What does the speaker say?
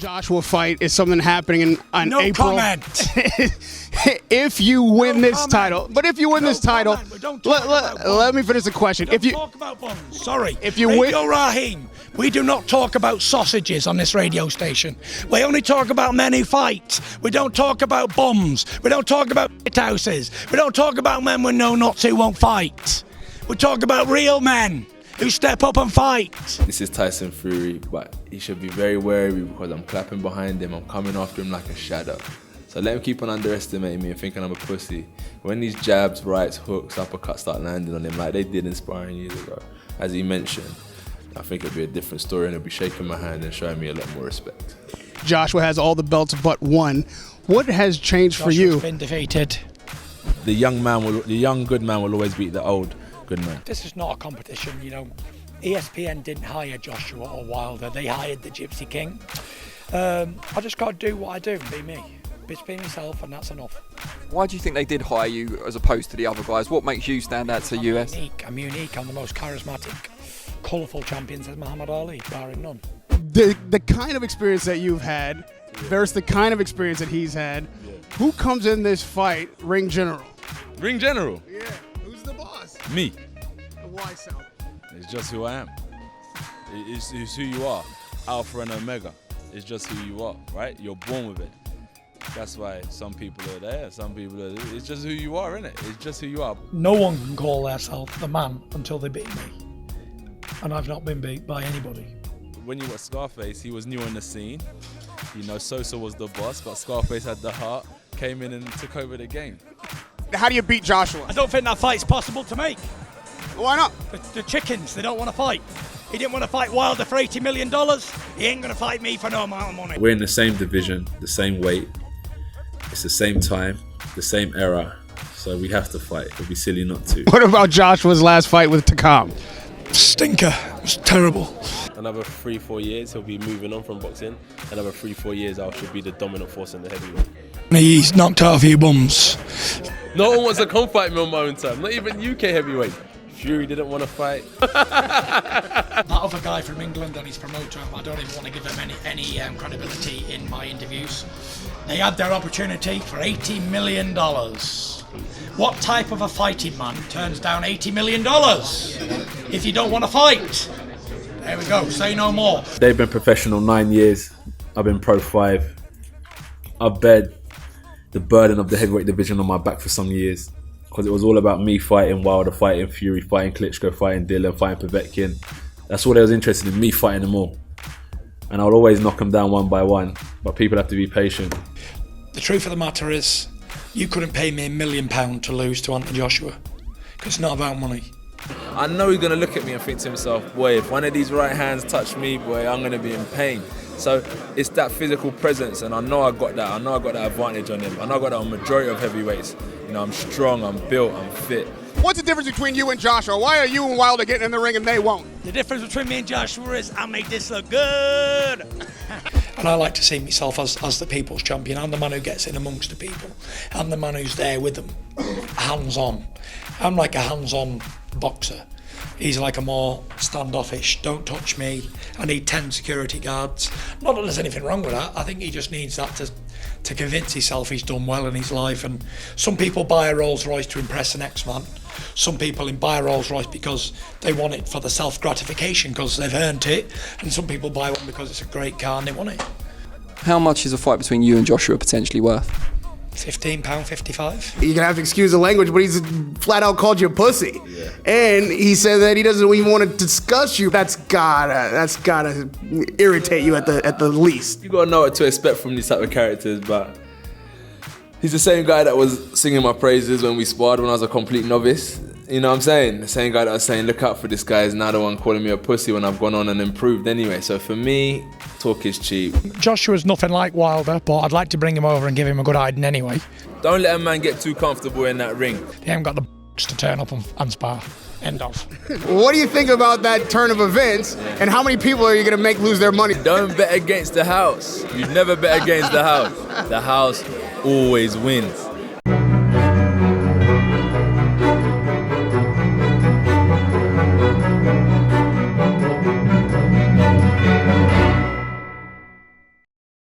Joshua fight is something happening in no April. Comment. If you win this title, but if you win this title, let me finish the question. If you talk about bombs, sorry. If you Radio Raheem, we do not talk about sausages on this radio station. We only talk about men who fight. We don't talk about bombs. We don't talk about houses. We don't talk about men with no nuts who won't fight. We talk about real men who step up and fight. This is Tyson Fury, but he should be very wary because I'm clapping behind him. I'm coming after him like a shadow. So let him keep on underestimating me and thinking I'm a pussy. When these jabs, rights, hooks, uppercuts start landing on him like they did in sparring years ago, as he mentioned, I think it'll be a different story and he'll be shaking my hand and showing me a lot more respect. Joshua has all the belts but one. What has changed for you? Joshua's been defeated. The young good man will always beat the old good man. This is not a competition, you know. ESPN didn't hire Joshua or Wilder. They hired the Gypsy King. I just got to do what I do and be me. Just be myself, and that's enough. Why do you think they did hire you as opposed to the other guys? What makes you stand out to the US? I'm unique. I'm the most charismatic, colourful champion since Muhammad Ali, barring none. The kind of experience that you've had versus the kind of experience that he's had, who comes in this fight ring general? Ring general? Yeah. Who's the boss? Me. Why so? It's just who I am. It's who you are. Alpha and Omega. It's just who you are, right? You're born with it. That's why some people are there, some people are... It's just who you are, innit? It's just who you are. No one can call themselves the man until they beat me. And I've not been beat by anybody. When you watch Scarface, he was new on the scene. You know, Sosa was the boss, but Scarface had the heart, came in and took over the game. How do you beat Joshua? I don't think that fight's possible to make. Why not? The chickens, they don't want to fight. He didn't want to fight Wilder for $80 million. He ain't going to fight me for no amount of money. We're in the same division, the same weight. It's the same time, the same era. So we have to fight. It would be silly not to. What about Joshua's last fight with Takam? Stinker. It was terrible. Another 3-4 years, he'll be moving on from boxing. Another 3-4 years, I should be the dominant force in the heavyweight. He's knocked out a few bums. No one wants to come fight me on my own time. Not even UK heavyweight. Fury didn't want to fight. That other guy from England and his promoter, I don't even want to give them any credibility in my interviews. They had their opportunity for $80 million. What type of a fighting man turns down $80 million if you don't want to fight? There we go, say no more. They've been professional 9 years. I've been pro 5. I've bared the burden of the heavyweight division on my back for some years. Because it was all about me fighting Wilder, fighting Fury, fighting Klitschko, fighting Dillon, fighting Povetkin. That's all they was interested in, me fighting them all. And I'll always knock them down one by one, but people have to be patient. The truth of the matter is, you couldn't pay me £1 million to lose to Anthony Joshua, because it's not about money. I know he's going to look at me and think to himself, boy, if one of these right hands touch me, boy, I'm going to be in pain. So it's that physical presence, and I know I got that. I know I got that advantage on him. I know I got that on majority of heavyweights. You know, I'm strong, I'm built, I'm fit. What's the difference between you and Joshua? Why are you and Wilder getting in the ring and they won't? The difference between me and Joshua is I make this look good. And I like to see myself as the people's champion. I'm the man who gets in amongst the people. I'm the man who's there with them, hands-on. I'm like a hands-on boxer. He's like a more standoffish, don't touch me. I need 10 security guards. Not that there's anything wrong with that. I think he just needs that to convince himself he's done well in his life. And some people buy a Rolls Royce to impress the next man. Some people buy a Rolls Royce because they want it for the self-gratification because they've earned it. And some people buy one because it's a great car and they want it. How much is a fight between you and Joshua potentially worth? £15.55. You're gonna have to excuse the language, but he's flat out called you a pussy. Yeah. And he said that he doesn't even want to discuss you. That's gotta irritate you at the least. You gotta know what to expect from these type of characters, but he's the same guy that was singing my praises when we sparred when I was a complete novice. You know what I'm saying? The same guy that was saying, look out for this guy is now the one calling me a pussy when I've gone on and improved anyway. So for me, talk is cheap. Joshua's nothing like Wilder, but I'd like to bring him over and give him a good hiding anyway. Don't let a man get too comfortable in that ring. They haven't got the to turn up and spar. End of. What do you think about that turn of events, and how many people are you going to make lose their money? Don't bet against the house. You never bet against the house. The house always wins.